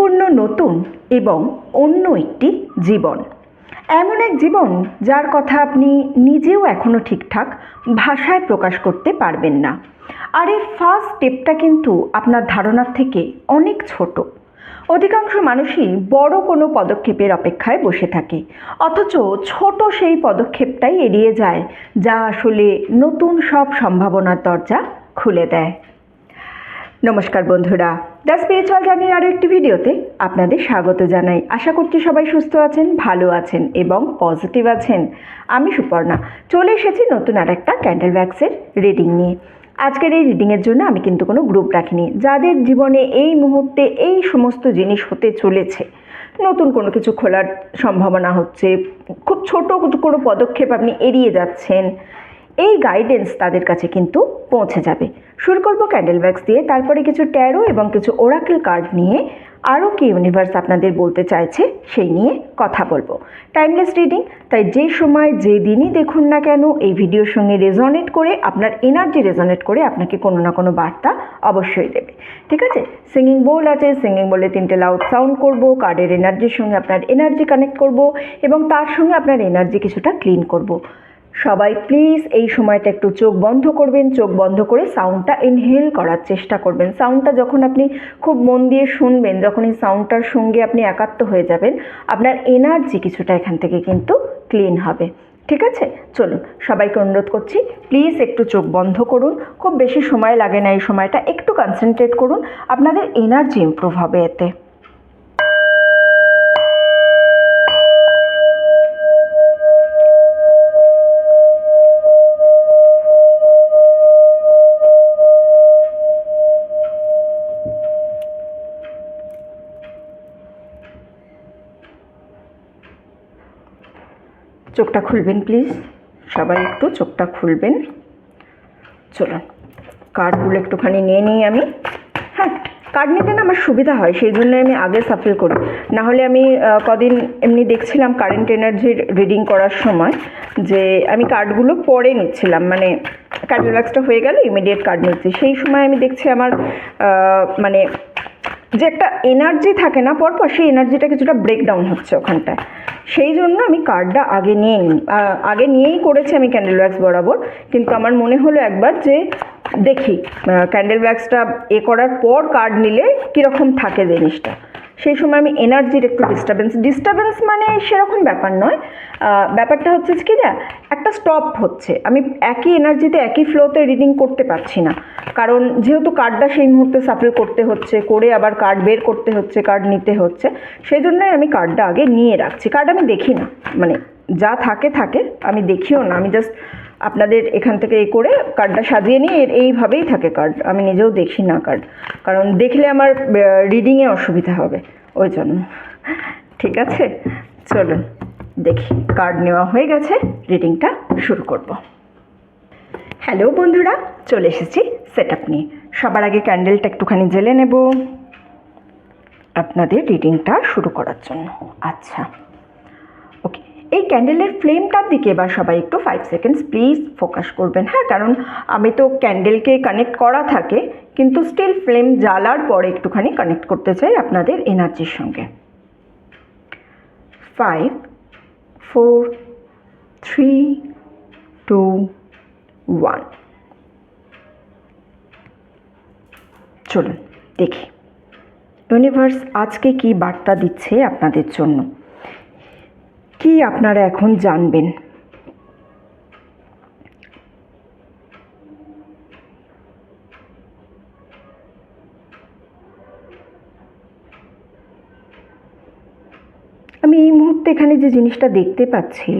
সম্পূর্ণ নতুন এবং অন্য একটি জীবন। এমন এক জীবন যার কথা আপনি নিজেও এখনও ঠিকঠাক ভাষায় প্রকাশ করতে পারবেন না। আর এর ফার্স্ট স্টেপটা কিন্তু আপনার ধারণার থেকে অনেক ছোট। অধিকাংশ মানুষই বড় কোনো পদক্ষেপের অপেক্ষায় বসে থাকে, অথচ ছোট সেই পদক্ষেপটাই এড়িয়ে যায়, যা আসলে নতুন সব সম্ভাবনার দরজা খুলে দেয়। নমস্কার বন্ধুরা, দ্য স্পিরিচুয়াল জার্নির আরও একটি ভিডিওতে আপনাদের স্বাগত জানাই। আশা করছি সবাই সুস্থ আছেন, ভালো আছেন এবং পজিটিভ আছেন। আমি সুপর্ণা চলে এসেছি নতুন আর একটা ক্যান্ডেল ওয়্যাক্সের রিডিং নিয়ে। আজকের এই রিডিংয়ের জন্য আমি কিন্তু কোনো গ্রুপ রাখিনি। যাদের জীবনে এই মুহূর্তে এই সমস্ত জিনিস হতে চলেছে, নতুন কোনো কিছু খোলার সম্ভাবনা হচ্ছে, খুব ছোট কোনো পদক্ষেপ আপনি এড়িয়ে যাচ্ছেন, এই গাইডেন্স তাদের কাছে কিন্তু পৌঁছে যাবে। শুরু করব ক্যান্ডেল ওয়্যাক্স দিয়ে, তারপরে কিছু ট্যারো এবং কিছু ওরাকেল কার্ড নিয়ে আরও কি ইউনিভার্স আপনাদের বলতে চাইছে সেই নিয়ে কথা বলবো। টাইমলেস রিডিং, তাই যে সময় যে দিনই দেখুন না কেন এই ভিডিওর সঙ্গে রেজনেট করে, আপনার এনার্জি রেজনেট করে আপনাকে কোনো না কোনো বার্তা অবশ্যই দেবে। ঠিক আছে, সিঙ্গিং বোল আছে, সিঙ্গিং বলে 3টে লাউড সাউন্ড করব, কার্ডের এনার্জির সঙ্গে আপনার এনার্জি কানেক্ট করব এবং তার সঙ্গে আপনার এনার্জি কিছুটা ক্লিন করব। সবাই প্লিজ এই সময়টা একটু চোখ বন্ধ করবেন, চোখ বন্ধ করে সাউন্ডটা ইনহেল করার চেষ্টা করবেন। সাউন্ডটা যখন আপনি খুব মন দিয়ে শুনবেন, যখন এই সাউন্ডটার সঙ্গে আপনি একাত্ম হয়ে যাবেন, আপনার এনার্জি কিছুটা এখান থেকে কিন্তু ক্লিন হবে। ঠিক আছে, চলুন সবাইকে অনুরোধ করছি প্লিজ একটু চোখ বন্ধ করুন। খুব বেশি সময় লাগে না, এই সময়টা একটু কনসেন্ট্রেট করুন, আপনাদের এনার্জি ইমপ্রুভ হবে এতে। চোখটা খুলবেন প্লিজ, সবাই একটু চোখটা খুলবেন। চলুন কার্ডগুলো একটুখানি নিয়ে নিই আমি। হ্যাঁ, কার্ড নিতে না আমার সুবিধা হয়, সেই জন্য আমি আগে সাফল করি। নাহলে আমি কদিন এমনি দেখছিলাম কারেন্ট এনার্জির রিডিং করার সময় যে আমি কার্ডগুলো পরে নিচ্ছিলাম, মানে ক্যান্ডেল ওয়্যাক্সটা হয়ে গেল ইমিডিয়েট কার্ড নিচ্ছি। সেই সময় আমি দেখছি আমার মানে যে একটা এনার্জি থাকে না পরপর, সেই এনার্জিটা কিছুটা ব্রেকডাউন হচ্ছে ওখানটায়। সেই জন্য আমি কার্ডটা আগে নিয়েই করেছি আমি ক্যান্ডেল ওয়্যাক্স বরাবর। কিন্তু আমার মনে হলো একবার যে দেখি ক্যান্ডেল ওয়্যাক্সটা করার পর কার্ড নিলে কীরকম থাকে জিনিসটা। সেই সময় আমি এনার্জির একটু ডিস্টারবেন্স মানে সেরকম ব্যাপার নয়, ব্যাপারটা হচ্ছে কি না, একটা স্টপ হচ্ছে। আমি একই এনার্জিতে একই ফ্লোতে রিডিং করতে পারছি না, কারণ যেহেতু কার্ডটা সেই মুহূর্তে সাফল করতে হচ্ছে, করে আবার কার্ড বের করতে হচ্ছে, কার্ড নিতে হচ্ছে, সেই জন্যই আমি কার্ডটা আগে নিয়ে রাখছি। কার্ড আমি দেখি না, মানে যা থাকে আমি দেখিও না, আমি জাস্ট আপনাদের এখান থেকে করে কার্ডটা সাজিয়ে নিই, এইভাবেই থাকে কার্ড, আমি নিজেও দেখি না কার্ড, কারণ দেখলে আমার রিডিংয়ে অসুবিধা হবে ওই জন্য। ঠিক আছে, চলুন দেখি। কার্ড নেওয়া হয়ে গেছে, রিডিংটা শুরু করব। হ্যালো বন্ধুরা, চলে এসেছি সেট আপ নিয়ে। সবার আগে ক্যান্ডেলটা একটুখানি জ্বেলে নেব আপনাদের রিডিংটা শুরু করার জন্য। আচ্ছা, ওকে, এই ক্যান্ডেলের ফ্লেমটার দিকে এবার সবাই একটু 5 সেকেন্ডস প্লিজ ফোকাস করবেন। হ্যাঁ, কারণ আমি তো ক্যান্ডেলকে কানেক্ট করা থাকে, কিন্তু স্টিল ফ্লেম জ্বালার পরে একটুখানি কানেক্ট করতে চাই আপনাদের এনার্জির সঙ্গে। 5 4 3 2 1। চলুন দেখি ইউনিভার্স আজকে কি বার্তা দিচ্ছে আপনাদের জন্য, কি আপনারা এখন জানবেন। আমি এই মুহূর্তে এখানে যে জিনিসটা দেখতে পাচ্ছি,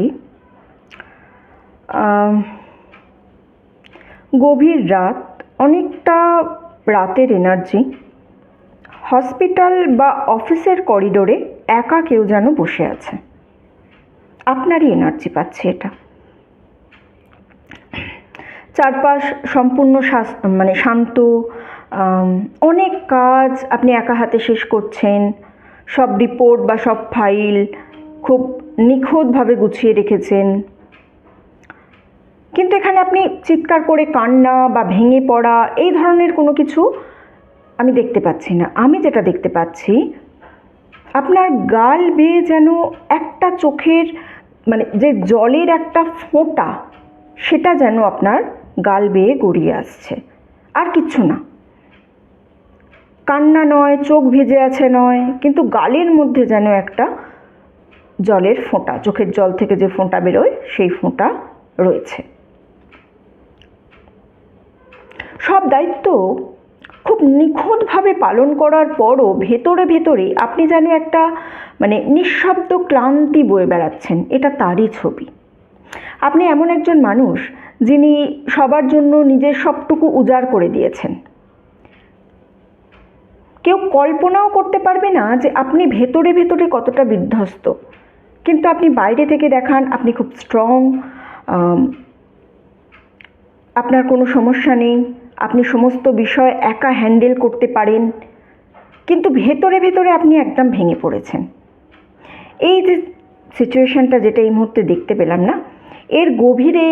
গভীর রাত, অনেকটা রাতের এনার্জি, হসপিটাল বা অফিসের করিডোরে একা কেউ যেন বসে আছে, আপনারই এনার্জি পাচ্ছে এটা। চারপাশ সম্পূর্ণ মানে শান্ত, অনেক কাজ আপনি একা হাতে শেষ করছেন, সব রিপোর্ট বা সব ফাইল খুব নিখুঁতভাবে গুছিয়ে রেখেছেন, কিন্তু এখানে আপনি চিৎকার করে কান্না বা ভেঙে পড়া এই ধরনের কোনো কিছু আমি দেখতে পাচ্ছি না। আমি যেটা দেখতে পাচ্ছি, আপনার গাল বেয়ে যেন একটা চোখের মানে যে জলের একটা ফোঁটা, সেটা যেন আপনার গাল বেয়ে গড়িয়ে আসছে, আর কিচ্ছু না। কান্না নয়, চোখ ভিজে আছে নয়, কিন্তু গালের মধ্যে যেন একটা জলের ফোঁটা, চোখের জল থেকে যে ফোঁটা বেরোয় সেই ফোঁটা রয়েছে। সব দায়িত্ব খুব নিখুঁতভাবে পালন করার পরও ভেতরে ভেতরে আপনি যেন একটা মানে নিঃশব্দ ক্লান্তি বয়ে বেড়াচ্ছেন, এটা তারই ছবি। আপনি এমন একজন মানুষ যিনি সবার জন্য নিজের সবটুকু উজাড় করে দিয়েছেন। কেউ কল্পনাও করতে পারবে না যে আপনি ভেতরে ভেতরে কতটা বিধ্বস্ত, কিন্তু আপনি বাইরে থেকে দেখান আপনি খুব স্ট্রং, আপনার কোনো সমস্যা নেই, আপনি সমস্ত বিষয় একা হ্যান্ডেল করতে পারেন, কিন্তু ভেতরে ভেতরে আপনি একদম ভেঙে পড়েছেন। এই যে সিচুয়েশানটা যেটা এই মুহূর্তে দেখতে পেলাম না, এর গভীরে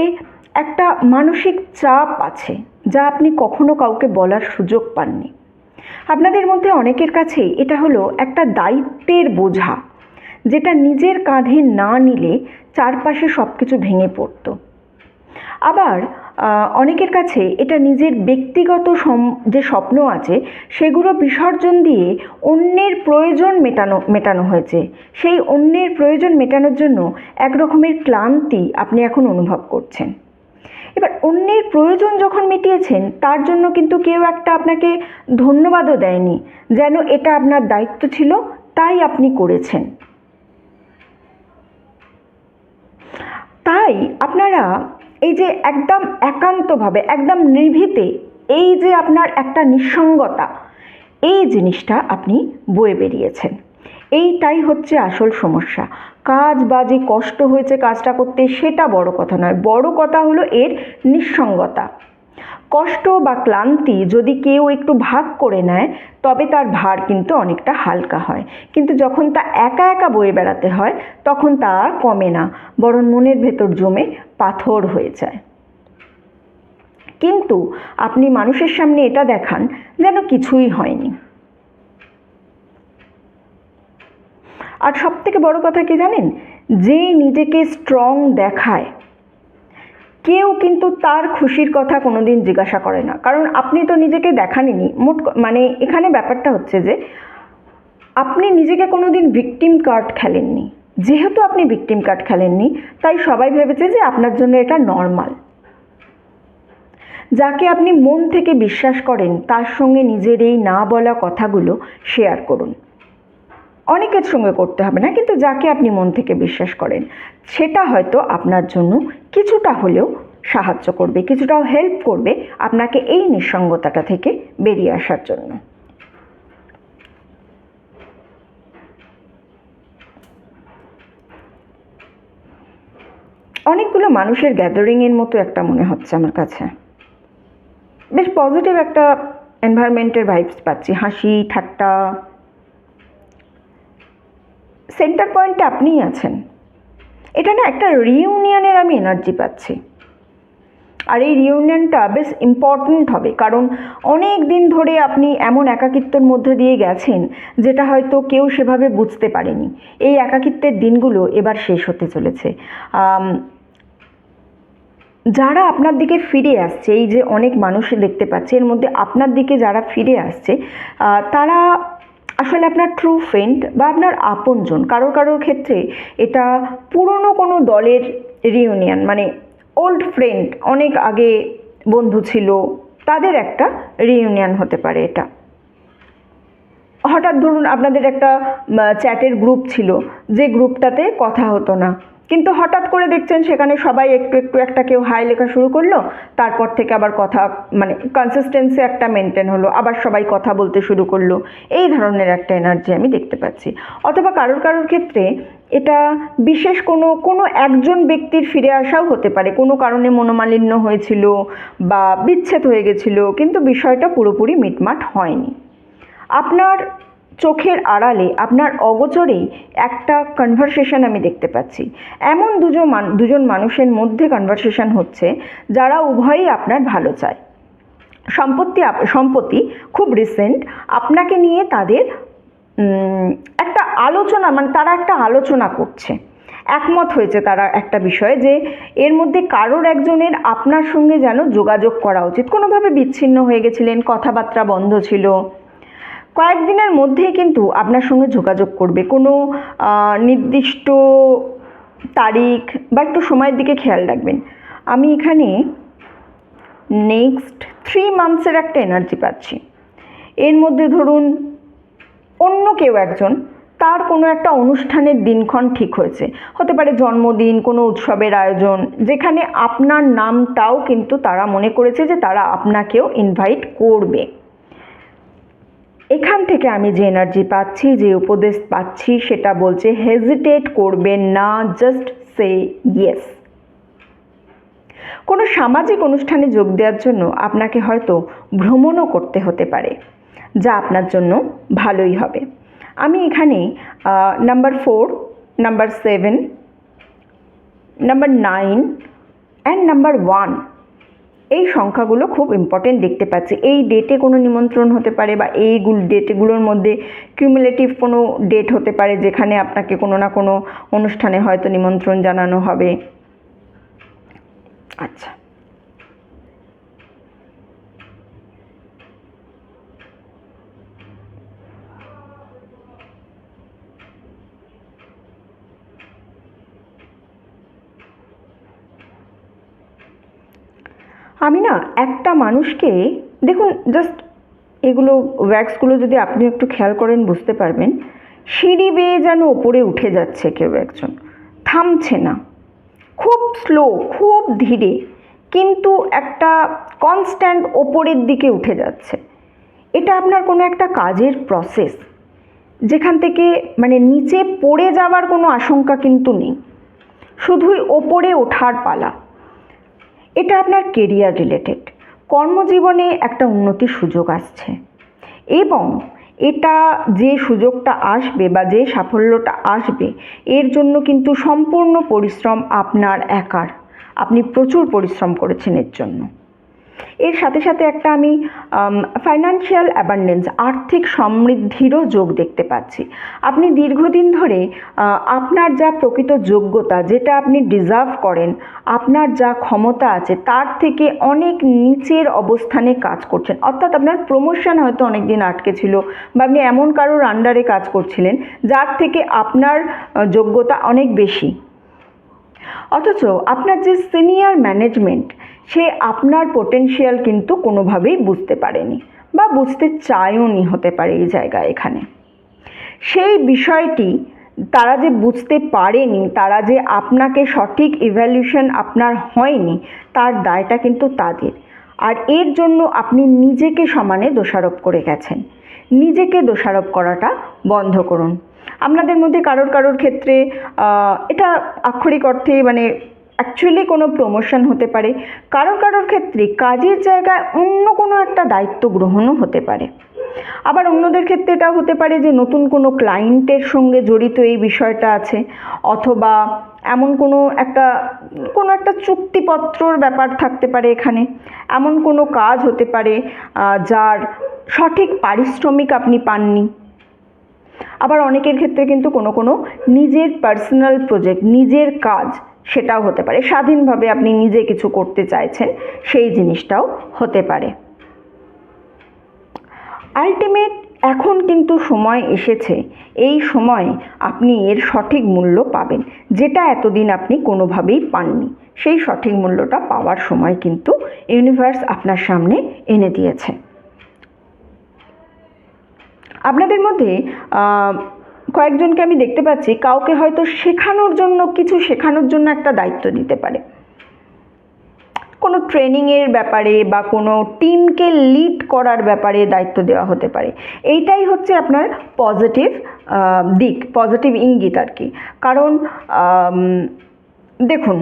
একটা মানসিক চাপ আছে যা আপনি কখনো কাউকে বলার সুযোগ পাননি। আপনাদের মধ্যে অনেকের কাছে এটা হলো একটা দায়িত্বের বোঝা, যেটা নিজের কাঁধে না নিলে চারপাশে সব কিছু ভেঙে পড়তো। আবার অনেকের কাছে এটা নিজের ব্যক্তিগত যে স্বপ্ন আছে সেগুলো বিসর্জন দিয়ে অন্যের প্রয়োজন মেটানো হয়েছে। সেই অন্যের প্রয়োজন মেটানোর জন্য এক রকমের ক্লান্তি আপনি এখন অনুভব করছেন। এবার অন্যের প্রয়োজন যখন মিটিয়েছেন, তার জন্য কিন্তু কেউ একটা আপনাকে ধন্যবাদও দেয়নি, যেন এটা আপনার দায়িত্ব ছিল তাই আপনি করেছেন। তাই আপনারা এই যে একদম একান্তভাবে, একদম নির্ভীতে, এই যে আপনার একটা নিঃসঙ্গতা, এই জিনিসটা আপনি বয়ে বেরিয়েছেন। এইটাই হচ্ছে আসল সমস্যা। কাজ বা যে কষ্ট হয়েছে কাজটা করতে, সেটা বড় কথা নয়, বড় কথা হলো এর নিঃসঙ্গতা। কষ্ট বা ক্লান্তি যদি কেউ একটু ভাগ করে নেয়, তবে তার ভার কিন্তু অনেকটা হালকা হয়, কিন্তু যখন তা একা একা বয়ে বেড়াতে হয় তখন তা আর কমে না, বরং মনের ভেতর জমে পাথর হয়ে যায়। কিন্তু আপনি মানুষের সামনে এটা দেখান যেন কিছুই হয়নি। আর সব থেকে বড় কথা কি জানেন, যে নিজেকে স্ট্রং দেখায় কেউ কিন্তু তার খুশির কথা কোনোদিন জিজ্ঞাসা করে না, কারণ আপনি তো নিজেকে দেখাননি। মানে এখানে ব্যাপারটা হচ্ছে যে আপনি নিজেকে কোনোদিন ভিকটিম কার্ড খেলেননি। যেহেতু আপনি ভিকটিম কার্ড খেলেননি, তাই সবাই ভেবেছে যে আপনার জন্য এটা নর্মাল। যাকে আপনি মন থেকে বিশ্বাস করেন তার সঙ্গে নিজের এই না বলা কথাগুলো শেয়ার করুন। অনেকের সঙ্গে করতে হবে না, কিন্তু যাকে আপনি মন থেকে বিশ্বাস করেন সেটা হয়তো আপনার জন্য কিছুটা হলেও সাহায্য করবে, কিছুটাও হেল্প করবে আপনাকে এই নিঃসঙ্গতাটা থেকে বেরিয়ে আসার জন্য। অনেকগুলো মানুষের গ্যাদারিংয়ের মতো একটা মনে হচ্ছে আমার কাছে। বেশ পজিটিভ একটা এনভায়রনমেন্টের ভাইবস পাচ্ছি, হাসি ঠাট্টা। সেন্টার পয়েন্টে আপনিই আছেন। এটা না একটা রিইউনিয়নের আমি এনার্জি পাচ্ছি। আর এই রিইউনিয়নটা বেশ ইম্পর্ট্যান্ট হবে, কারণ অনেক দিন ধরে আপনি এমন একাকিত্বের মধ্যে দিয়ে গেছেন যেটা হয়তো কেউ সেভাবে বুঝতে পারেনি। এই একাকিত্বের দিনগুলো এবার শেষ হতে চলেছে। যারা আপনার দিকে ফিরে আসছে, এই যে অনেক মানুষে দেখতে পাচ্ছে, এর মধ্যে আপনার দিকে যারা ফিরে আসছে তারা আসলে আপনার ট্রু ফ্রেন্ড বা আপনার আপনজন। কারোর কারোর ক্ষেত্রে এটা পুরনো কোনো দলের রিইউনিয়ন, মানে ওল্ড ফ্রেন্ড, অনেক আগে বন্ধু ছিল, তাদের একটা রিইউনিয়ন হতে পারে এটা। হঠাৎ ধরুন আপনাদের একটা চ্যাটের গ্রুপ ছিল, যে গ্রুপটাতে কথা হতো না, কিন্তু হঠাৎ করে দেখছেন সেখানে সবাই একটু একটু একটা কেউ হাই লেখা শুরু করলো, তারপর থেকে আবার কথা মানে কনসিস্টেন্সি একটা মেনটেন হলো, আবার সবাই কথা বলতে শুরু করলো। এই ধরনের একটা এনার্জি আমি দেখতে পাচ্ছি। অথবা কারোর কারোর ক্ষেত্রে এটা বিশেষ কোনো একজন ব্যক্তির ফিরে আসাও হতে পারে, কোনো কারণে মনোমালিন্য হয়েছিল বা বিচ্ছেদ হয়ে গেছিলো, কিন্তু বিষয়টা পুরোপুরি মিটমাট হয়নি। আপনার চোখের আড়ালে, আপনার অগোচরেই একটা কনভারসেশন আমি দেখতে পাচ্ছি। এমন দুজন মানুষের মধ্যে কনভারসেশন হচ্ছে যারা উভয়ই আপনার ভালো চায়। সম্প্রতি খুব রিসেন্ট আপনাকে নিয়ে তাদের একটা আলোচনা, মানে তারা একটা আলোচনা করছে, একমত হয়েছে তারা একটা বিষয়ে যে এর মধ্যে কারোর একজনের আপনার সঙ্গে যেন যোগাযোগ করা উচিত। কোনোভাবে বিচ্ছিন্ন হয়ে গেছিলেন, কথাবার্তা বন্ধ ছিল, কয়েকদিনের মধ্যেই কিন্তু আপনার সঙ্গে যোগাযোগ করবে। কোনো নির্দিষ্ট তারিখ বা একটু সময়ের দিকে খেয়াল রাখবেন। আমি এখানে নেক্সট 3 মান্থসের একটা এনার্জি পাচ্ছি। এর মধ্যে ধরুন অন্য কেউ একজন, তার কোনো একটা অনুষ্ঠানের দিনক্ষণ ঠিক হয়েছে, হতে পারে জন্মদিন, কোনো উৎসবের আয়োজন, যেখানে আপনার নামটাও কিন্তু তারা মনে করেছে যে তারা আপনাকেও ইনভাইট করবে। এখান থেকে আমি যে এনার্জি পাচ্ছি, যে উপদেশ পাচ্ছি, সেটা বলছে হেজিটেট করবেন না, জাস্ট সে ইয়েস। কোনো সামাজিক অনুষ্ঠানে যোগ দেওয়ার জন্য আপনাকে হয়তো ভ্রমণও করতে হতে পারে, যা আপনার জন্য ভালোই হবে। আমি এখানে number 4, number 7, number 9 and number 1 এই সংখ্যাগুলো খুব ইম্পর্টেন্ট দেখতে পাচ্ছি। এই ডেটে কোনো নিমন্ত্রণ হতে পারে, বা এই ডেটগুলোর মধ্যে কিউমুলেটিভ কোনো ডেট হতে পারে যেখানে আপনাকে কোনো না কোনো অনুষ্ঠানে হয়তো নিমন্ত্রণ জানানো হবে। আচ্ছা, আমি না একটা মানুষকে দেখুন, জাস্ট এগুলো ওয়্যাক্সগুলো যদি আপনি একটু খেয়াল করেন বুঝতে পারবেন, সিঁড়ি বেয়ে যেন ওপরে উঠে যাচ্ছে কেউ একজন, থামছে না, খুব স্লো, খুব ধীরে, কিন্তু একটা কনস্ট্যান্ট ওপরের দিকে উঠে যাচ্ছে। এটা আপনার কোনো একটা কাজের প্রসেস, যেখান থেকে মানে নিচে পড়ে যাওয়ার কোনো আশঙ্কা কিন্তু নেই, শুধুই ওপরে ওঠার পালা। এটা আপনার কেরিয়ার রিলেটেড, কর্মজীবনে একটা উন্নতির সুযোগ আসছে, এবং এটা যে সুযোগটা আসবে বা যে সাফল্যটা আসবে, এর জন্য কিন্তু সম্পূর্ণ পরিশ্রম আপনার একার। আপনি প্রচুর পরিশ্রম করেছেন এর জন্য। এর সাথে সাথে একটা আমি ফাইন্যান্সিয়াল অ্যাবান্ডেন্স, আর্থিক সমৃদ্ধিরও যোগ দেখতে পাচ্ছি। আপনি দীর্ঘদিন ধরে আপনার যা প্রকৃত যোগ্যতা, যেটা আপনি ডিজার্ভ করেন, আপনার যা ক্ষমতা আছে, তার থেকে অনেক নিচের অবস্থানে কাজ করছেন। অর্থাৎ আপনার প্রমোশন হয়তো অনেক দিন আটকে ছিল, বা আপনি এমন কারোর আন্ডারে কাজ করছিলেন যার থেকে আপনার যোগ্যতা অনেক বেশি, অথচ আপনার যে সিনিয়র ম্যানেজমেন্ট, সে আপনার পোটেনশিয়াল কিন্তু কোনোভাবেই বুঝতে পারেনি, বা বুঝতে চায়ওনি হতে পারে এই জায়গায়। এখানে সেই বিষয়টি তারা যে বুঝতে পারেনি, তারা যে আপনাকে সঠিক ইভ্যালুয়েশন আপনার হয়নি, তার দায়টা কিন্তু তাদের। আর এর জন্য আপনি নিজেকে সমানে দোষারোপ করে গেছেন। নিজেকে দোষারোপ করাটা বন্ধ করুন। আপনাদের মধ্যে কারোর ক্ষেত্রে এটা আক্ষরিক অর্থে মানে অ্যাকচুয়ালি কোনো প্রমোশন হতে পারে, কারোর ক্ষেত্রে কাজের জায়গায় অন্য কোনো একটা দায়িত্ব গ্রহণও হতে পারে। আবার অন্যদের ক্ষেত্রে এটা হতে পারে যে নতুন কোনো ক্লায়েন্টের সঙ্গে জড়িত এই বিষয়টা আছে, অথবা এমন কোনো একটা চুক্তিপত্রর ব্যাপার থাকতে পারে এখানে, এমন কোনো কাজ হতে পারে যার সঠিক পারিশ্রমিক আপনি পাননি। আবার অনেকের ক্ষেত্রে কিন্তু কোনো নিজের পার্সোনাল প্রজেক্ট, নিজের কাজ, সেটাও হতে পারে। স্বাধীনভাবে আপনি নিজে কিছু করতে চাইছেন, সেই জিনিসটাও হতে পারে। আলটিমেট এখন কিন্তু সময় এসেছে, এই সময় আপনি এর সঠিক মূল্য পাবেন, যেটা এতদিন আপনি কোনোভাবেই পাননি। সেই সঠিক মূল্যটা পাওয়ার সময় কিন্তু ইউনিভার্স আপনার সামনে এনে দিয়েছে। আপনাদের মধ্যে কয়েকজনকে আমি দেখতে পাচ্ছি, কাউকে হয়তো কিছু শেখানোর জন্য একটা দায়িত্ব দিতে পারে, কোনো ট্রেনিংয়ের ব্যাপারে বা কোনো টিমকে লিড করার ব্যাপারে দায়িত্ব দেওয়া হতে পারে। এইটাই হচ্ছে আপনার পজিটিভ দিক, পজিটিভ ইঙ্গিত আর কি। কারণ দেখুন,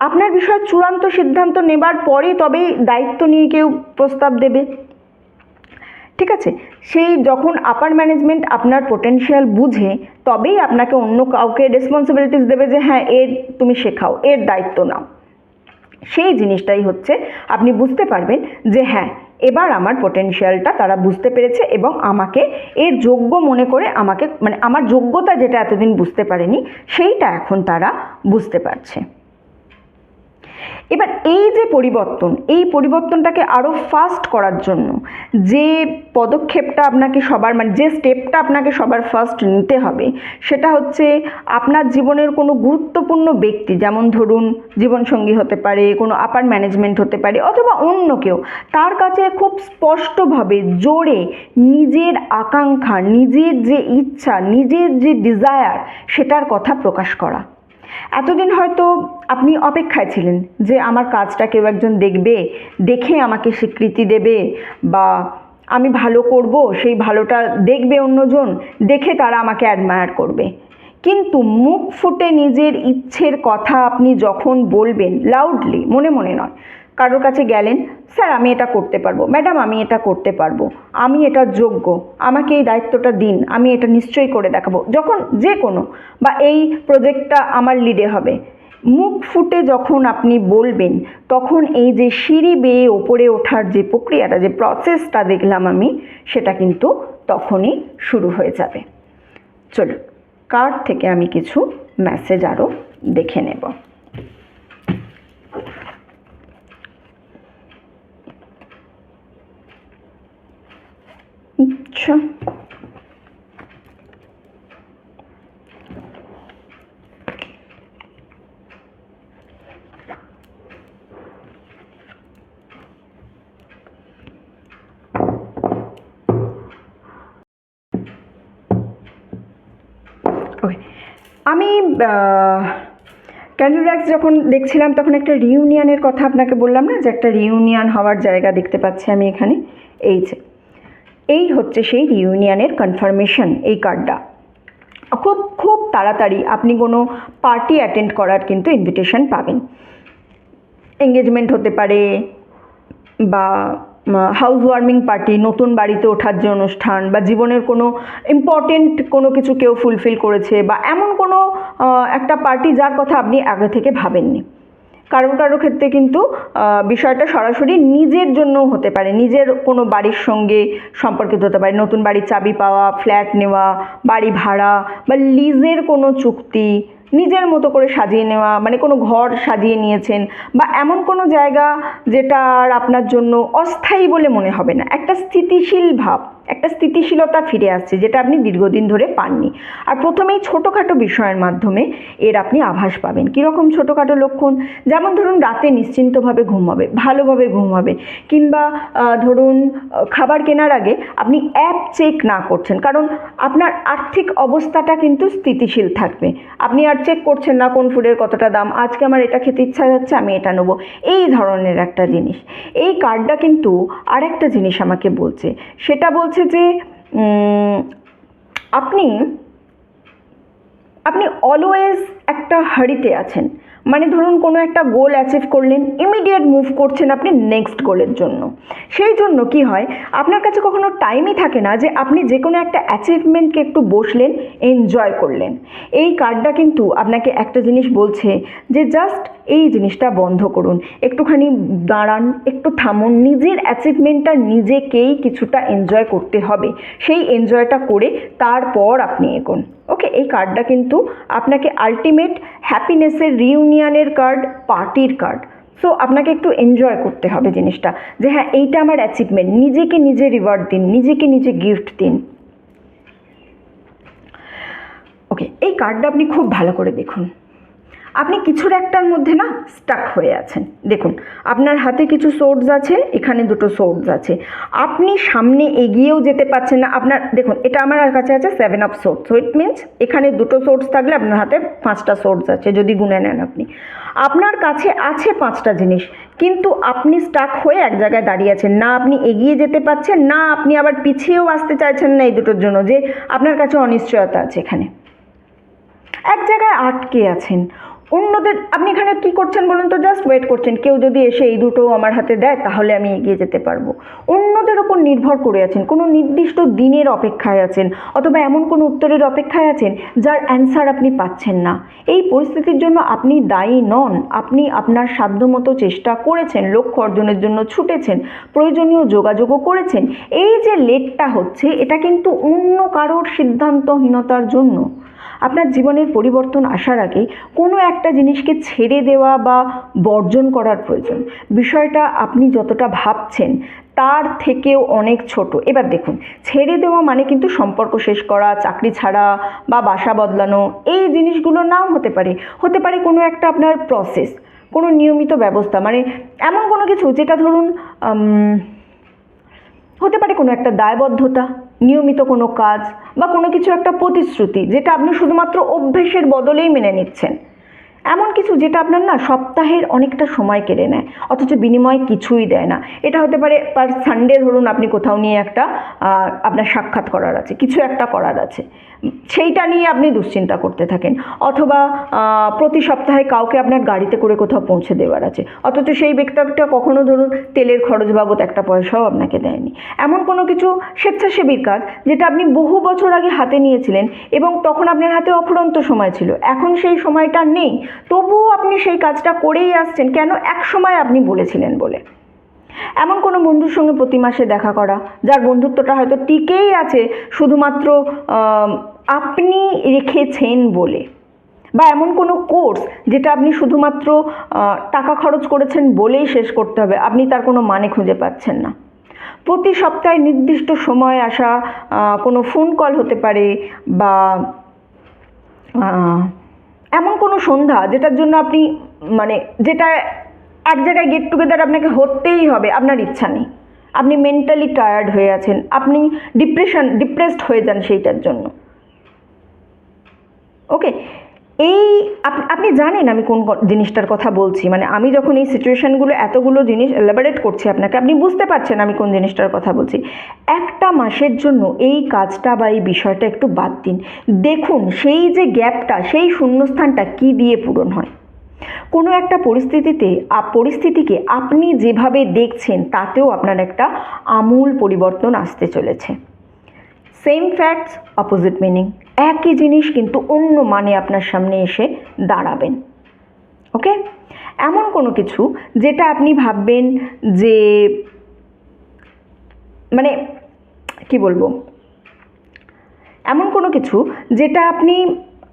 আপনার বিষয়ে চূড়ান্ত সিদ্ধান্ত নেবার পরেই তবেই দায়িত্ব নিয়ে কেউ প্রস্তাব দেবে, ঠিক আছে? সেই যখন আপার ম্যানেজমেন্ট আপনার পোটেনশিয়াল বুঝে, তবেই আপনাকে অন্য কাউকে রেসপন্সিবিলিটিস দেবে যে হ্যাঁ, এর তুমি শেখাও, এর দায়িত্ব নাও। সেই জিনিসটাই হচ্ছে আপনি বুঝতে পারবেন যে হ্যাঁ, এবার আমার পোটেনশিয়ালটা তারা বুঝতে পেরেছে এবং আমাকে এর যোগ্য মনে করে আমাকে মানে আমার যোগ্যতা যেটা এতদিন বুঝতে পারেনি সেইটা এখন তারা বুঝতে পারছে। এবার এই যে পরিবর্তন, এই পরিবর্তনটাকে আরও ফাস্ট করার জন্য যে পদক্ষেপটা আপনাকে সবার মানে যে স্টেপটা আপনাকে সবার ফার্স্ট নিতে হবে সেটা হচ্ছে আপনার জীবনের কোনো গুরুত্বপূর্ণ ব্যক্তি, যেমন ধরুন জীবনসঙ্গী হতে পারে, কোনো আপার ম্যানেজমেন্ট হতে পারে অথবা অন্য কেউ, তার কাছে খুব স্পষ্টভাবে জোরে নিজের আকাঙ্ক্ষা, নিজের যে ইচ্ছা, নিজের যে ডিজায়ার সেটার কথা প্রকাশ করা। এতদিন হয়তো আপনি অপেক্ষায় ছিলেন যে আমার কাজটা কেউ একজন দেখবে, দেখে আমাকে স্বীকৃতি দেবে, বা আমি ভালো করব সেই ভালোটা দেখবে অন্যজন, দেখে তারা আমাকে অ্যাডমায়ার করবে। কিন্তু মুখ ফুটে নিজের ইচ্ছের কথা আপনি যখন বলবেন লাউডলি, মনে মনে নয়, কারোর কাছে গেলেন, স্যার আমি এটা করতে পারবো, ম্যাডাম আমি এটা করতে পারবো, আমি এটার যোগ্য, আমাকে এই দায়িত্বটা দিন, আমি এটা নিশ্চয়ই করে দেখাবো, যখন যে কোনো বা এই প্রজেক্টটা আমার লিডে হবে, মুখ ফুটে যখন আপনি বলবেন তখন এই যে সিঁড়ি বেয়ে ওপরে ওঠার যে প্রক্রিয়াটা, যে প্রসেসটা দেখলাম আমি, সেটা কিন্তু তখনই শুরু হয়ে যাবে। চলুন কার্ড থেকে আমি কিছু মেসেজ আরও দেখে নেব। আচ্ছা, ওকে, আমি ক্যান্ডেলওয়াক্স যখন দেখছিলাম তখন একটা রিউনিয়নের কথা আপনাকে বললাম না, যে একটা রিউনিয়ন হওয়ার জায়গা দেখতে পাচ্ছি আমি এখানে। এই হচ্ছে সেই রিউনিয়নের কনফার্মেশন। এই কার্ডটা খুব খুব তাড়াতাড়ি আপনি কোনো পার্টি অ্যাটেন্ড করার কিন্তু ইনভিটেশন পাবেন। এঙ্গেজমেন্ট হতে পারে, বা হাউস ওয়ার্মিং পার্টি, নতুন বাড়িতে ওঠার যে অনুষ্ঠান, বা জীবনের কোনো ইম্পর্টেন্ট কোনো কিছু কেউ ফুলফিল করেছে, বা এমন কোনো একটা পার্টি যার কথা আপনি আগে থেকে ভাবেননি। কারোর কারোর ক্ষেত্রে কিন্তু বিষয়টা সরাসরি নিজের জন্যও হতে পারে, নিজের কোনো বাড়ির সঙ্গে সম্পর্কিত হতে পারে, নতুন বাড়ির চাবি পাওয়া, ফ্ল্যাট নেওয়া, বাড়ি ভাড়া, বা লিজের কোনো চুক্তি, নিজের মতো করে সাজিয়ে নেওয়া, মানে কোনো ঘর সাজিয়ে নিয়েছেন, বা এমন কোনো জায়গা যেটা আর আপনার জন্য অস্থায়ী বলে মনে হবে না, একটা স্থিতিশীল ভাব, একটা স্থিতিশীলতা ফিরে আসছে যেটা আপনি দীর্ঘদিন ধরে পাননি। আর প্রথমেই ছোটোখাটো বিষয়ের মাধ্যমে এর আপনি আভাস পাবেন। কীরকম ছোটোখাটো লক্ষণ? যেমন ধরুন রাতে নিশ্চিন্তভাবে ঘুম হবে, ভালোভাবে ঘুম হবে, কিংবা ধরুন খাবার কেনার আগে আপনি অ্যাপ চেক না করছেন, কারণ আপনার আর্থিক অবস্থাটা কিন্তু স্থিতিশীল থাকবে। আপনি আর চেক করছেন না কোন ফুডের কতটা দাম, আজকে আমার এটা খেতে ইচ্ছা যাচ্ছে আমি এটা নেবো, এই ধরনের একটা জিনিস। এই কার্ডটা কিন্তু আর একটা জিনিস আমাকে বলছে, সেটা বলছে যে আপনি অলওয়েজ একটা হারিতে আছেন। মানে ধরুন কোনো একটা গোল অ্যাচিভ করলেন, ইমিডিয়েট মুভ করছেন আপনি নেক্সট গোলের জন্য। সেই জন্য কি হয়, আপনার কাছে কখনো টাইমই থাকে না যে আপনি যে কোনো একটা অ্যাচিভমেন্টকে একটু বসলেন, এনজয় করলেন। এই কার্ডটা কিন্তু আপনাকে একটা জিনিস বলছে যে জাস্ট এই জিনিসটা বন্ধ করুন, একটুখানি দাঁড়ান, একটু থামুন, নিজের অ্যাচিভমেন্টটা নিজেকেই কিছুটা এনজয় করতে হবে, সেই এনজয়টা করে তারপর আপনি এগোন। ওকে, এই কার্ডটা কিন্তু আপনাকে আলটিমেট হ্যাপিনেসের, রিউনিয়নের কার্ড, পার্টির কার্ড। সো আপনাকে একটু এনজয় করতে হবে জিনিসটা, যে হ্যাঁ এইটা আমার অ্যাচিভমেন্ট, নিজেকে নিজে রিওয়ার্ড দিন, নিজেকে নিজে গিফট দিন। ওকে, এই কার্ডটা আপনি খুব ভালো করে দেখুন। আপনি কিছুর একটার মধ্যে না স্টাক হয়ে আছেন। দেখুন আপনার হাতে কিছু সোর্স আছে, এখানে দুটো সোর্স আছে, আপনি সামনে এগিয়েও যেতে পারছেন না। আপনার দেখুন, এটা আমার কাছে আছে 7 of swords, so it means এখানে দুটো সোর্স থাকলে আপনার হাতে 5টা সোর্স আছে যদি গুনে নেন আপনি। আপনার কাছে আছে 5টা জিনিস, কিন্তু আপনি স্টাক হয়ে এক জায়গায় দাঁড়িয়ে আছেন, না আপনি এগিয়ে যেতে পারছেন, না আপনি আবার পিছিয়েও আসতে চাইছেন না, এই দুটোর জন্য যে আপনার কাছে অনিশ্চয়তা আছে। এখানে এক জায়গায় আটকে আছেন। অন্যদের, আপনি এখানে কি করছেন বলুন তো? জাস্ট ওয়েট করছেন কেউ যদি এসে এই দুটো আমার হাতে দেয় তাহলে আমি এগিয়ে যেতে পারবো। অন্যদের ওপর নির্ভর করে আছেন, কোনো নির্দিষ্ট দিনের অপেক্ষায় আছেন, অথবা এমন কোনো উত্তরের অপেক্ষায় আছেন যার অ্যান্সার আপনি পাচ্ছেন না। এই পরিস্থিতির জন্য আপনি দায়ী নন। আপনি আপনার সাধ্যমতো চেষ্টা করেছেন, লক্ষ্য অর্জনের জন্য ছুটেছেন, প্রয়োজনীয় যোগাযোগও করেছেন। এই যে লেটটা হচ্ছে, এটা কিন্তু অন্য কারোর সিদ্ধান্তহীনতার জন্য। আপনার জীবনের পরিবর্তন আসার আগে কোনো একটা জিনিসকে ছেড়ে দেওয়া বা বর্জন করার প্রয়োজন। বিষয়টা আপনি যতটা ভাবছেন তার থেকেও অনেক ছোট। এবার দেখুন, ছেড়ে দেওয়া মানে কিন্তু সম্পর্ক শেষ করা, চাকরি ছাড়া বা বাসা বদলানো, এই জিনিসগুলো নাও হতে পারে। হতে পারে কোনো একটা আপনার প্রসেস, কোনো নিয়মিত ব্যবস্থা, মানে এমন কোনো কিছু যেটা ধরুন হতে পারে কোনো একটা দায়বদ্ধতা, নিয়মিত কোনো কাজ, বা কোনো কিছু একটা প্রতিশ্রুতি যেটা আপনি শুধুমাত্র অভ্যেসের বদলেই মেনে নিচ্ছেন। এমন কিছু যেটা আপনার না সপ্তাহের অনেকটা সময় কেড়ে নেয়, অথচ বিনিময়ে কিছুই দেয় না। এটা হতে পারে পার সানডে ধরুন আপনি কোথাও নিয়ে একটা আপনার সাক্ষাৎ করার আছে, কিছু একটা করার আছে, সেইটা নিয়ে আপনি দুশ্চিন্তা করতে থাকেন। অথবা প্রতি সপ্তাহে কাউকে আপনার গাড়িতে করে কোথাও পৌঁছে দেওয়ার আছে, অথচ সেই ব্যক্তিটা কখনো ধরুন তেলের খরচ বাবদ একটা পয়সাও আপনাকে দেয়নি। এমন কোনো কিছু স্বেচ্ছাসেবীর কাজ যেটা আপনি বহু বছর আগে হাতে নিয়েছিলেন এবং তখন আপনার হাতে অফুরন্ত সময় ছিল, এখন সেই সময়টা নেই, তবুও আপনি সেই কাজটা করেই আসছেন। কেন? এক সময় আপনি বলেছিলেন বলে। এমন কোনো বন্ধুর সঙ্গে প্রতি মাসে দেখা করা, যার বন্ধুত্বটা হয়তো টিকেই আছে শুধুমাত্র আপনি রেখেছেন বলে। বা এমন কোনো কোর্স যেটা আপনি শুধুমাত্র টাকা খরচ করেছেন বলেই শেষ করতে হবে, আপনি তার কোনো মানে খুঁজে পাচ্ছেন না। প্রতি সপ্তাহে নির্দিষ্ট সময় আসা কোনো ফোন কল হতে পারে, বা এমন কোনো সন্ধ্যা যেটার জন্য আপনি মানে যেটা এক জায়গায় গেট টুগেদার আপনাকে হতেই হবে, আপনার ইচ্ছা নেই, আপনি মেন্টালি টায়ার্ড হয়ে আছেন, আপনি ডিপ্রেসড হয়ে যান সেইটার জন্য। ওকে, এই আপনি জানেন আমি কোন জিনিসটার কথা বলছি। মানে আমি যখন এই সিচুয়েশানগুলো এতগুলো জিনিস এলাবোরেট করছি আপনাকে, আপনি বুঝতে পারছেন আমি কোন জিনিসটার কথা বলছি। একটা মাসের জন্য এই কাজটা বা এই বিষয়টা একটু বাদ দিন, দেখুন সেই যে গ্যাপটা, সেই শূন্যস্থানটা কী দিয়ে পূরণ হয়। কোনো একটা পরিস্থিতিকে আপনি যেভাবে দেখছেন তাতেও আপনার একটা আমূল পরিবর্তন আসতে চলেছে। সেম ফ্যাক্টস, অপোজিট মিনিং, একই জিনিস কিন্তু অন্য মানে আপনার সামনে এসে দাঁড়াবেন। ওকে, এমন কোনো কিছু যেটা আপনি ভাববেন যে মানে কি বলবো, এমন কোনো কিছু যেটা আপনি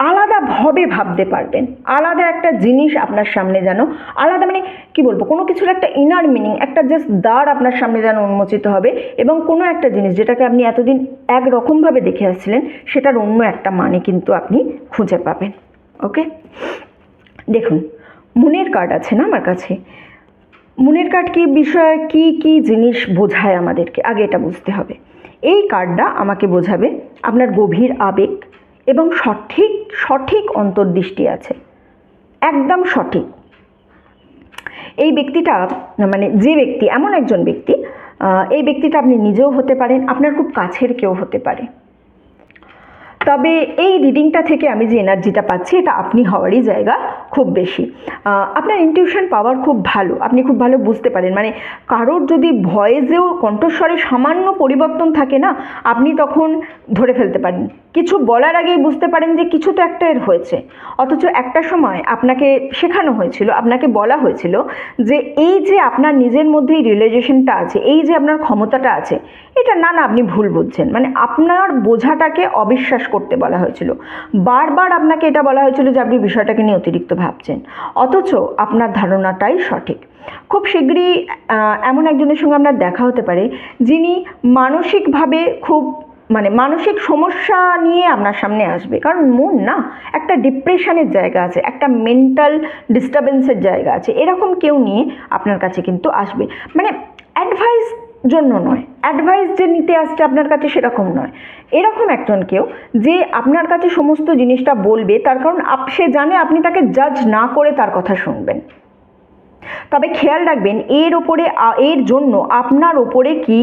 আলাদাভাবে ভাবতে পারবেন, আলাদা একটা জিনিস আপনার সামনে যেন আলাদা, মানে কি বলবো, কোনো কিছুর একটা ইনার মিনিং, একটা জাস্ট দ্বার আপনার সামনে যেন উন্মোচিত হবে, এবং কোনো একটা জিনিস যেটাকে আপনি এতদিন একরকমভাবে দেখে আসছিলেন সেটার অন্য একটা মানে কিন্তু আপনি খুঁজে পাবেন। ওকে, দেখুন, মনের কার্ড আছে না আমার কাছে। মনের কার্ড কি বিষয়ে কি কি জিনিস বোঝায় আমাদেরকে, আগে এটা বুঝতে হবে। এই কার্ডটা আমাকে বোঝাবে আপনার গভীর আবেগ এবং সঠিক সঠিক অন্তর্দৃষ্টি আছে, একদম সঠিক। এই ব্যক্তিটা, মানে যে ব্যক্তি, এমন একজন ব্যক্তি, এই ব্যক্তিটা আপনি নিজেও হতে পারেন, আপনার খুব কাছের কেউ হতে পারে। তবে এই রিডিংটা থেকে আমি যে এনার্জিটা পাচ্ছি এটা আপনি হওয়ারই জায়গা খুব বেশি। আপনার ইনটিউশন পাওয়ার খুব ভালো, আপনি খুব ভালো বুঝতে পারেন, মানে কারোর যদি ভয়েসেও কণ্ঠস্বরে সামান্য পরিবর্তন থাকে না, আপনি তখন ধরে ফেলতে পারেন, কিছু বলার আগেই বুঝতে পারেন যে কিছু তো একটা এর হয়েছে। অথচ একটা সময় আপনাকে শেখানো হয়েছিল, আপনাকে বলা হয়েছিল যে এই যে আপনার নিজের মধ্যেই রিয়েলাইজেশনটা আছে, এই যে আপনার ক্ষমতাটা আছে, এটা না আপনি ভুল বুঝছেন। মানে আপনার বোঝাটাকে অবিশ্বাস করতে বলা হয়েছিল, বারবার আপনাকে এটা বলা হয়েছিল যে আপনি বিষয়টাকে নিয়ে অতিরিক্ত ভাবছেন, অথচ আপনার ধারণাটাই সঠিক। খুব শীঘ্রই এমন একজনের সঙ্গে আপনার দেখা হতে পারে যিনি মানসিকভাবে খুব, মানে মানসিক সমস্যা নিয়ে আপনার সামনে আসবে, কারণ মন না একটা ডিপ্রেশনের জায়গা আছে, একটা মেন্টাল ডিস্টারবেন্সের জায়গা আছে, এরকম কেউ নিয়ে আপনার কাছে কিন্তু আসবে। মানে অ্যাডভাইস জন্য নয়, অ্যাডভাইস যে নিতে আসছে আপনার কাছে সেরকম নয়, এরকম একজন কেউ যে আপনার কাছে সমস্ত জিনিসটা বলবে, তার কারণ সে জানে আপনি তাকে জাজ না করে তার কথা শুনবেন। তবে খেয়াল রাখবেন এর জন্য আপনার ওপরে কি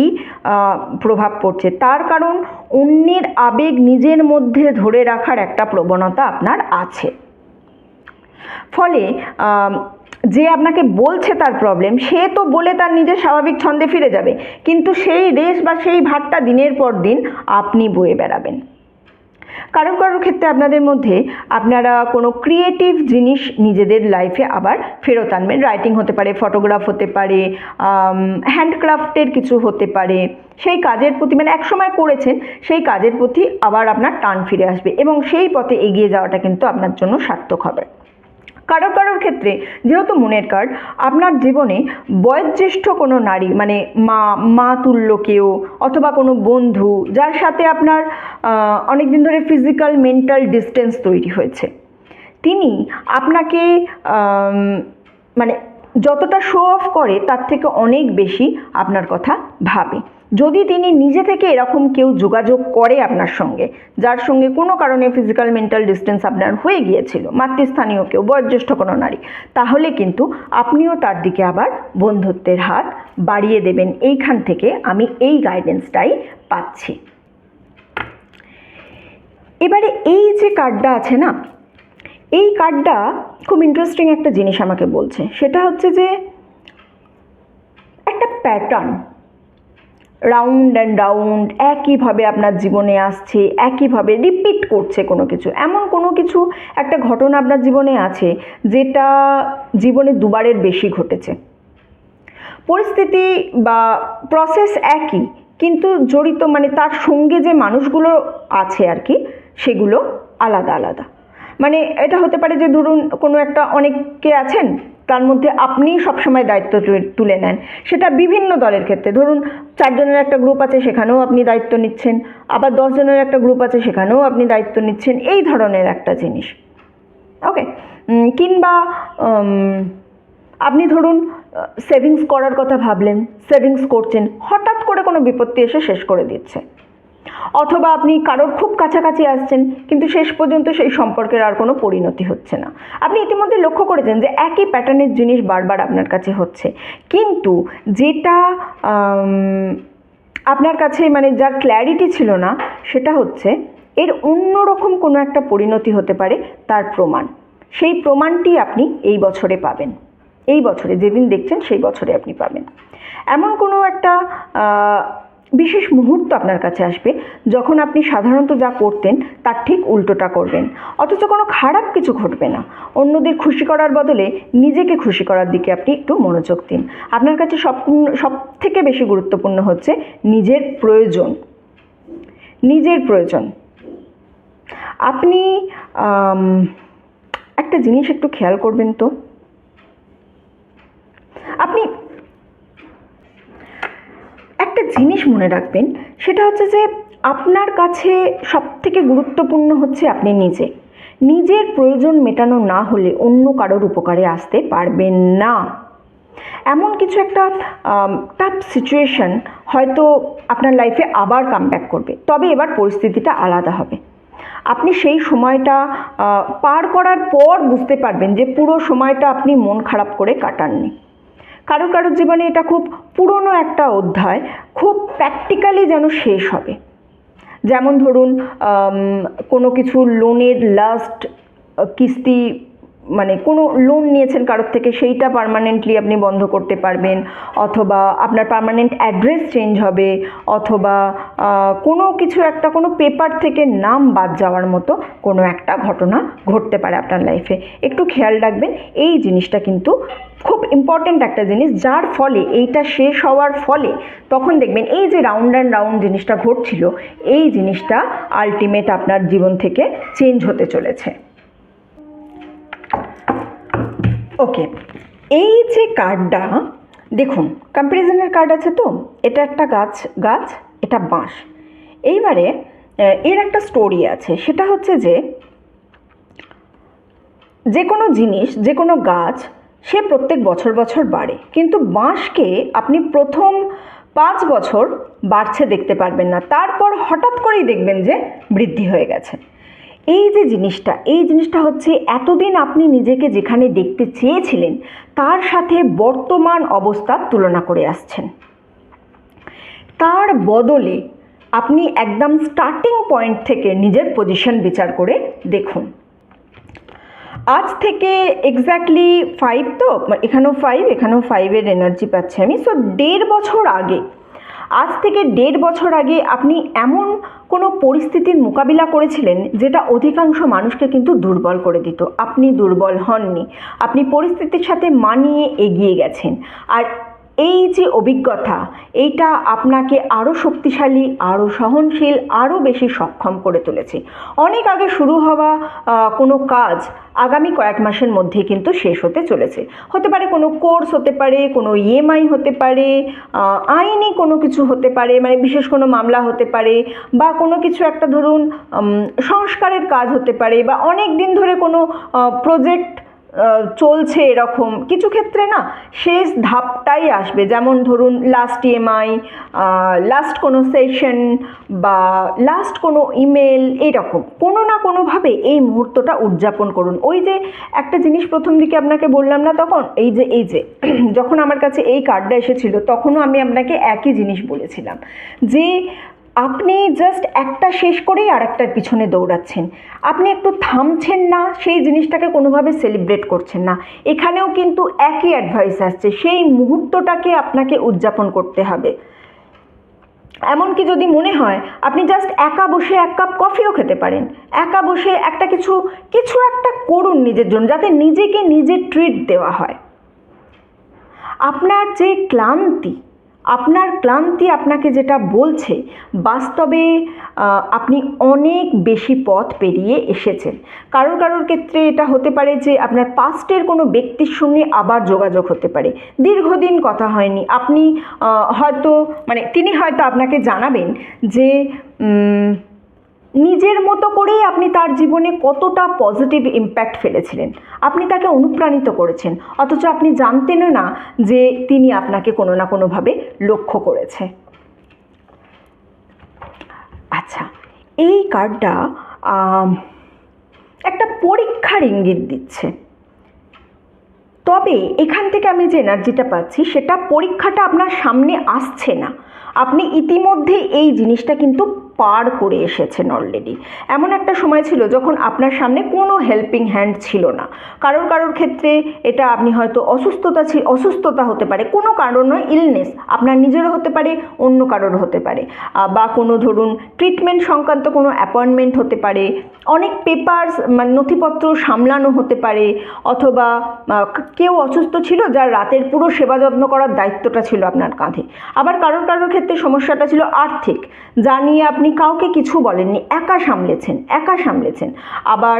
প্রভাব পড়ছে, তার কারণ অন্যের আবেগ নিজের মধ্যে ধরে রাখার একটা প্রবণতা আপনার আছে। ফলে যে আপনাকে বলছে তার প্রবলেম, সে তো বলে তার নিজের স্বাভাবিক ছন্দে ফিরে যাবে, কিন্তু সেই রেশ বা সেই ভারটা দিনের পর দিন আপনি বয়ে বেড়াবেন। কারোর কারোর ক্ষেত্রে আপনাদের মধ্যে আপনারা কোনো ক্রিয়েটিভ জিনিস নিজেদের লাইফে আবার ফেরত আনবেন। রাইটিং হতে পারে, ফটোগ্রাফ হতে পারে, হ্যান্ডক্রাফটের কিছু হতে পারে। সেই কাজের প্রতি মানে একসময় করেছেন, সেই কাজের প্রতি আবার আপনার টান ফিরে আসবে এবং সেই পথে এগিয়ে যাওয়াটা কিন্তু আপনার জন্য সার্থক হবে। কারোর কারোর ক্ষেত্রে যেহেতু মনের কার্ড, আপনার জীবনে বয়োজ্যেষ্ঠ কোনো নারী মানে মা তুল্য কেউ অথবা কোনো বন্ধু যার সাথে আপনার অনেক দিন ধরে ফিজিক্যাল মেন্টাল ডিস্টেন্স তৈরি হয়েছে, তিনি আপনাকে মানে যতটা শো অফ করে তার থেকে অনেক বেশি আপনার কথা ভাবে। যদি তিনি নিজে থেকে এরকম কেউ যোগাযোগ করে আপনার সঙ্গে, যার সঙ্গে কোনো কারণে ফিজিক্যাল মেন্টাল ডিস্টেন্স আপনার হয়ে গিয়েছিল, মাতৃস্থানীয় কেউ, বয়োজ্যেষ্ঠ কোনো নারী, তাহলে কিন্তু আপনিও তার দিকে আবার বন্ধুত্বের হাত বাড়িয়ে দেবেন। এইখান থেকে আমি এই গাইডেন্সটাই পাচ্ছি। এবারে এই যে কার্ডটা আছে না, এই কার্ডটা খুব ইন্টারেস্টিং একটা জিনিস আমাকে বলছে, সেটা হচ্ছে যে একটা প্যাটার্ন রাউন্ড অ্যান্ড রাউন্ড একইভাবে আপনার জীবনে আসছে, একইভাবে রিপিট করছে কোনো কিছু। এমন কোনো কিছু একটা ঘটনা আপনার জীবনে আছে যেটা জীবনে দুবারের বেশি ঘটেছে। পরিস্থিতি বা প্রসেস একই, কিন্তু জড়িত মানে তার সঙ্গে যে মানুষগুলো আছে আর কি, সেগুলো আলাদা আলাদা। মানে এটা হতে পারে যে ধরুন কোনো একটা, অনেকে আছেন তার মধ্যে আপনি সবসময় দায়িত্ব তুলে নেন, সেটা বিভিন্ন দলের ক্ষেত্রে। ধরুন 4 জনের একটা গ্রুপ আছে, সেখানেও আপনি দায়িত্ব নিচ্ছেন, আবার 10 জনের একটা গ্রুপ আছে, সেখানেও আপনি দায়িত্ব নিচ্ছেন, এই ধরনের একটা জিনিস। ওকে, কিংবা আপনি ধরুন সেভিংস করার কথা ভাবলেন, সেভিংস করছেন, হঠাৎ করে কোনো বিপত্তি এসে শেষ করে দিচ্ছে। অথবা আপনি কারোর খুব কাছাকাছি আসছেন, কিন্তু শেষ পর্যন্ত সেই সম্পর্কের আর কোনো পরিণতি হচ্ছে না। আপনি ইতিমধ্যে লক্ষ্য করেছেন যে একই প্যাটার্নের জিনিস বারবার আপনার কাছে হচ্ছে, কিন্তু যেটা আপনার কাছে মানে যার ক্ল্যারিটি ছিল না, সেটা হচ্ছে এর অন্যরকম কোনো একটা পরিণতি হতে পারে তার প্রমাণ। সেই প্রমাণটি আপনি এই বছরে পাবেন। এই বছরে যেদিন দেখছেন সেই বছরে আপনি পাবেন। এমন কোনো একটা বিশেষ মুহূর্ত আপনার কাছে আসবে যখন আপনি সাধারণত যা করতেন তার ঠিক উল্টোটা করবেন, অথচ কোনো খারাপ কিছু ঘটবে না। অন্যদের খুশি করার বদলে নিজেকে খুশি করার দিকে আপনি একটু মনোযোগ দিন। আপনার কাছে সব থেকে বেশি গুরুত্বপূর্ণ হচ্ছে নিজের প্রয়োজন। নিজের প্রয়োজন। আপনি একটা জিনিস একটু খেয়াল করবেন তো, আপনি একটা জিনিস মনে রাখবেন, সেটা হচ্ছে যে আপনার কাছে সবথেকে গুরুত্বপূর্ণ হচ্ছে আপনি নিজে। নিজের প্রয়োজন মেটানো না হলে অন্য কারোর উপকারে আসতে পারবেন না। এমন কিছু একটা টাফ সিচুয়েশন হয়তো আপনার লাইফে আবার কামব্যাক করবে, তবে এবার পরিস্থিতিটা আলাদা হবে। আপনি সেই সময়টা পার করার পর বুঝতে পারবেন যে পুরো সময়টা আপনি মন খারাপ করে কাটাননি। কারো কারোর জীবনে এটা খুব পুরনো একটা অধ্যায়, খুব প্র্যাকটিক্যালি যেন শেষ হবে। যেমন ধরুন কোনো কিছু লোনের লাস্ট কিস্তি, মানে কোনো লোন নিয়েছেন কারোর থেকে, সেইটা পার্মানেন্টলি আপনি বন্ধ করতে পারবেন, অথবা আপনার পার্মানেন্ট অ্যাড্রেস চেঞ্জ হবে, অথবা কোনো কিছু একটা, কোনো পেপার থেকে নাম বাদ যাওয়ার মতো কোনো একটা ঘটনা ঘটতে পারে আপনার লাইফে। একটু খেয়াল রাখবেন, এই জিনিসটা কিন্তু খুব ইম্পর্ট্যান্ট একটা জিনিস, যার ফলে এইটা শেষ হওয়ার ফলে তখন দেখবেন এই যে রাউন্ড অ্যান্ড রাউন্ড জিনিসটা ঘটছিল, এই জিনিসটা আলটিমেট আপনার জীবন থেকে চেঞ্জ হতে চলেছে। ওকে, এই যে কার্ডটা দেখুন, কম্প্যারিজনের কার্ড আছে তো, এটা একটা গাছ, এটা বাঁশ। এইবারে এর একটা স্টোরি আছে, সেটা হচ্ছে যে কোনো জিনিস, যে কোনো গাছ, সে প্রত্যেক বছর বছর বাড়ে, কিন্তু বাঁশকে আপনি প্রথম 5 বছর বাড়ছে দেখতে পারবেন না, তারপর হঠাৎ করেই দেখবেন যে বৃদ্ধি হয়ে গেছে। এই যে জিনিসটা, এই জিনিসটা হচ্ছে এতদিন আপনি নিজেকে যেখানে দেখতে চেয়েছিলেন তার সাথে বর্তমান অবস্থার তুলনা করে আসছেন। তার বদলে আপনি একদম স্টার্টিং পয়েন্ট থেকে নিজের পজিশন বিচার করে দেখুন। আজ থেকে এক্স্যাক্টলি 5, তো এখানেও 5, এখানেও 5-এর এনার্জি পাচ্ছি আমি। সো 1.5 বছর আগে, আজ থেকে 1.5 বছর আগে আপনি এমন কোনো পরিস্থিতির মোকাবিলা করেছিলেন যেটা অধিকাংশ মানুষকে কিন্তু দুর্বল করে দিত। আপনি দুর্বল হননি, আপনি পরিস্থিতির সাথে মানিয়ে এগিয়ে গেছেন। আর এই যে অভিজ্ঞতা, এইটা আপনাকে আরও শক্তিশালী, আরও সহনশীল, আরও বেশি সক্ষম করে তুলেছে। অনেক আগে শুরু হওয়া কোনো কাজ আগামী কয়েক মাসের মধ্যে কিন্তু শেষ হতে চলেছে। হতে পারে কোনো কোর্স, হতে পারে কোনো ইএমআই, হতে পারে আইনি কোনো কিছু, হতে পারে মানে বিশেষ কোনো মামলা হতে পারে, বা কোনো কিছু একটা ধরুন সংস্কারের কাজ হতে পারে, বা অনেক দিন ধরে কোনো প্রজেক্ট চলছে, এরকম কিছু ক্ষেত্রে না শেষ ধাপটাই আসবে। যেমন ধরুন লাস্ট ইএমআই, লাস্ট কোনো সেশন, বা লাস্ট কোনো ইমেল, এইরকম কোনো না কোনোভাবে এই মুহূর্তটা উদযাপন করুন। ওই যে একটা জিনিস প্রথম দিকে আপনাকে বললাম না, তখন এই যে যখন আমার কাছে এই কার্ডটা এসেছিল তখনও আমি আপনাকে একই জিনিস বলেছিলাম যে আপনি জাস্ট একটা শেষ করেই আরেকটার পিছনে দৌড়াচ্ছেন, আপনি একটু থামছেন না, সেই জিনিসটাকে কোনোভাবে সেলিব্রেট করছেন না। এখানেও কিন্তু একই অ্যাডভাইস আসছে, সেই মুহূর্তটাকে আপনাকে উদযাপন করতে হবে। এমনকি যদি মনে হয় আপনি জাস্ট একা বসে 1 কাপ কফিও খেতে পারেন, একা বসে একটা কিছু একটা করুন নিজের জন্য, যাতে নিজেকে নিজে ট্রিট দেওয়া হয়। আপনার যে ক্লান্তি, আপনাকে যেটা বলছে, বাস্তবে আপনি অনেক বেশি পথ পেরিয়ে এসেছেন। কারোর ক্ষেত্রে এটা হতে পারে যে আপনার পাস্টের কোনো ব্যক্তির সঙ্গে আবার যোগাযোগ হতে পারে, দীর্ঘদিন কথা হয়নি, আপনি হয়তো মানে তিনি হয়তো আপনাকে জানাবেন যে নিজের মতো করেই আপনি তার জীবনে কতটা পজিটিভ ইম্প্যাক্ট ফেলেছিলেন, আপনি তাকে অনুপ্রাণিত করেছেন, অথচ আপনি জানতেনও না যে তিনি আপনাকে কোনো না কোনোভাবে লক্ষ্য করেছে। আচ্ছা, এই কার্ডটা একটা পরীক্ষার ইঙ্গিত দিচ্ছে, তবে এখান থেকে আমি যে এনার্জিটা পাচ্ছি সেটা পরীক্ষাটা আপনার সামনে আসছে না, আপনি ইতিমধ্যে এই জিনিসটা কিন্তু পার করে এসেছেন অলরেডি। এমন একটা সময় ছিল যখন আপনার সামনে কোনো হেল্পিং হ্যান্ড ছিল না। কারোর ক্ষেত্রে এটা আপনি হয়তো অসুস্থতা হতে পারে, কোনো কারণ নয়, ইলনেস আপনার নিজেরও হতে পারে, অন্য কারোর হতে পারে, বা কোনো ধরুন ট্রিটমেন্ট সংক্রান্ত কোনো অ্যাপয়েন্টমেন্ট হতে পারে, অনেক পেপারস মানে নথিপত্র সামলানো হতে পারে, অথবা কেউ অসুস্থ ছিল যার রাতের পুরো সেবা যত্ন করার দায়িত্বটা ছিল আপনার কাঁধে। আবার কারোর ক্ষেত্রে সমস্যাটা ছিল আর্থিক, যা নিয়ে আপনি কাউকে কিছু বলেননি, একা সামলেছেন। আবার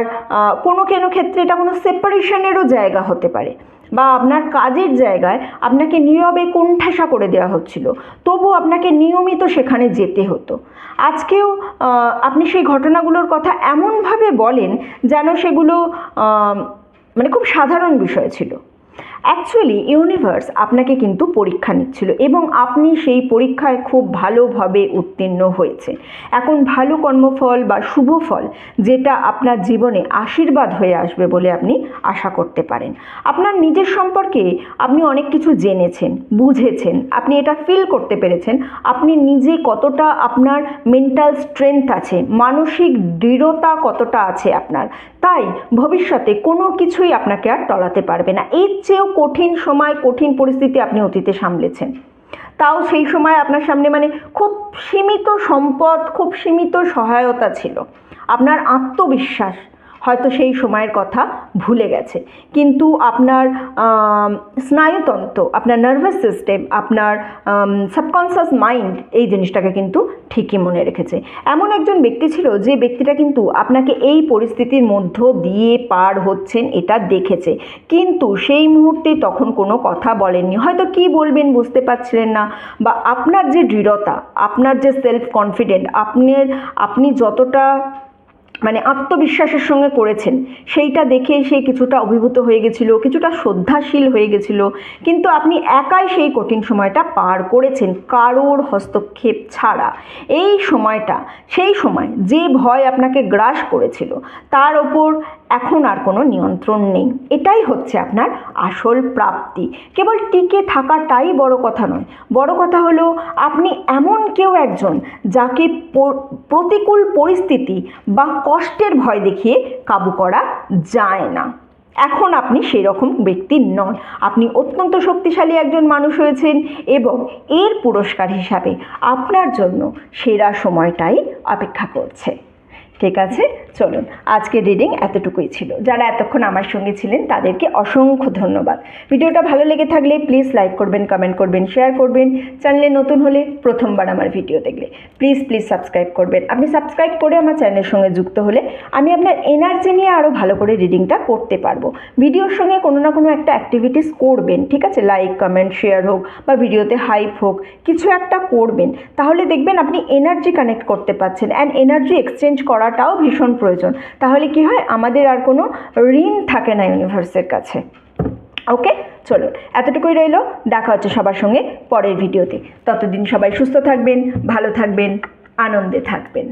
কোনো ক্ষেত্রে এটা কোনো সেপারেশনেরও জায়গা হতে পারে, বা আপনার কাজের জায়গায় আপনাকে নীরবে কোণঠাসা করে দেওয়া হচ্ছিল, তবু আপনাকে নিয়মিত সেখানে যেতে হতো। আজকেও আপনি সেই ঘটনাগুলোর কথা এমনভাবে বলেন যেন সেগুলো মানে খুব সাধারণ বিষয় ছিল। অ্যাকচুয়ালি ইউনিভার্স আপনাকে কিন্তু পরীক্ষা নিচ্ছিল, এবং আপনি সেই পরীক্ষায় খুব ভালোভাবে উত্তীর্ণ হয়েছে। এখন ভালো কর্মফল বা শুভ ফল যেটা আপনার জীবনে আশীর্বাদ হয়ে আসবে বলে আপনি আশা করতে পারেন। আপনার নিজের সম্পর্কে আপনি অনেক কিছু জেনেছেন, বুঝেছেন, আপনি এটা ফিল করতে পেরেছেন আপনি নিজে কতটা, আপনার মেন্টাল স্ট্রেংথ আছে, মানসিক দৃঢ়তা কতটা আছে আপনার, তাই ভবিষ্যতে কোনো কিছুই আপনাকে আর টলাতে পারবে না। এর চেয়েও কঠিন সময়, কঠিন পরিস্থিতি আপনি অতীতে সামলেছেন, তাও সেই সময় আপনার সামনে মানে খুব সীমিত সম্পদ, খুব সীমিত সহায়তা ছিল। আপনার আত্মবিশ্বাস হয়তো সেই সময়ের কথা ভুলে গেছে, কিন্তু আপনার স্নায়ুতন্ত্র, আপনার নার্ভাস সিস্টেম, আপনার সাবকনসিয়াস মাইন্ড এই জিনিসটাকে কিন্তু ঠিকই মনে রেখেছে। এমন একজন ব্যক্তি ছিল যে ব্যক্তিটা কিন্তু আপনাকে এই পরিস্থিতির মধ্য দিয়ে পার হচ্ছেন এটা দেখেছে, কিন্তু সেই মুহূর্তে তখন কোনো কথা বলেননি, হয়তো কি বলবেন বুঝতে পারছিলেন না, বা আপনার যে দৃঢ়তা, আপনার যে সেলফ কনফিডেন্ট, আপনি যতটা মানে আত্মবিশ্বাসের সঙ্গে করেছেন সেইটা দেখে সে কিছুটা অভিভূত হয়ে গেছিল, কিছুটা শ্রদ্ধাশীল হয়ে গেছিল, কিন্তু আপনি একাই সেই কঠিন সময়টা পার করেছেন কারোর হস্তক্ষেপ ছাড়া। সেই সময় যে ভয় আপনাকে গ্রাস করেছিল তার ওপর এখন আর কোনো নিয়ন্ত্রণ নেই। এটাই হচ্ছে আপনার আসল প্রাপ্তি। কেবল টিকে থাকাটাই বড় কথা নয়, বড় কথা হলো আপনি এমন কেউ একজন যাকে প্রতিকূল পরিস্থিতি বা কষ্টের ভয় দেখিয়ে কাবু করা যায় না। এখন আপনি সেই রকম ব্যক্তি নন, আপনি অত্যন্ত শক্তিশালী একজন মানুষ হয়েছেন এবং এর পুরস্কার হিসাবে আপনার জন্য সেরা সময়টাই অপেক্ষা করছে। ঠিক আছে, চলুন আজকের রিডিং এতটুকুই ছিল। যারা এতক্ষণ আমার সঙ্গে ছিলেন তাদেরকে অসংখ্য ধন্যবাদ। ভিডিওটা ভালো লেগে থাকলে প্লিজ লাইক করবেন, কমেন্ট করবেন, শেয়ার করবেন। চ্যানেলে নতুন হলে প্রথমবার আমার ভিডিও দেখলে প্লিজ সাবস্ক্রাইব করবেন। আপনি সাবস্ক্রাইব করে আমার চ্যানেলের সঙ্গে যুক্ত হলে আমি আপনার এনার্জি নিয়ে আরও ভালো করে রিডিংটা করতে পারবো। ভিডিওর সঙ্গে কোনো না কোনো একটা অ্যাক্টিভিটিস করবেন, ঠিক আছে, লাইক কমেন্ট শেয়ার হোক বা ভিডিওতে হাইপ হোক, কিছু একটা করবেন। তাহলে দেখবেন আপনি এনার্জি কানেক্ট করতে পারছেন, অ্যান্ড এনার্জি এক্সচেঞ্জ করাটাও ভীষণ প্রয়োজন। তাহলে কি হয়, আমাদের আর কোনো ঋণ থাকে না ইউনিভার্সের কাছে। ওকে, চলুন এতটুকুই রইল। দেখা হচ্ছে সবার সঙ্গে পরের ভিডিওতে। ততদিন সবাই সুস্থ থাকবেন, ভালো থাকবেন, আনন্দে থাকবেন।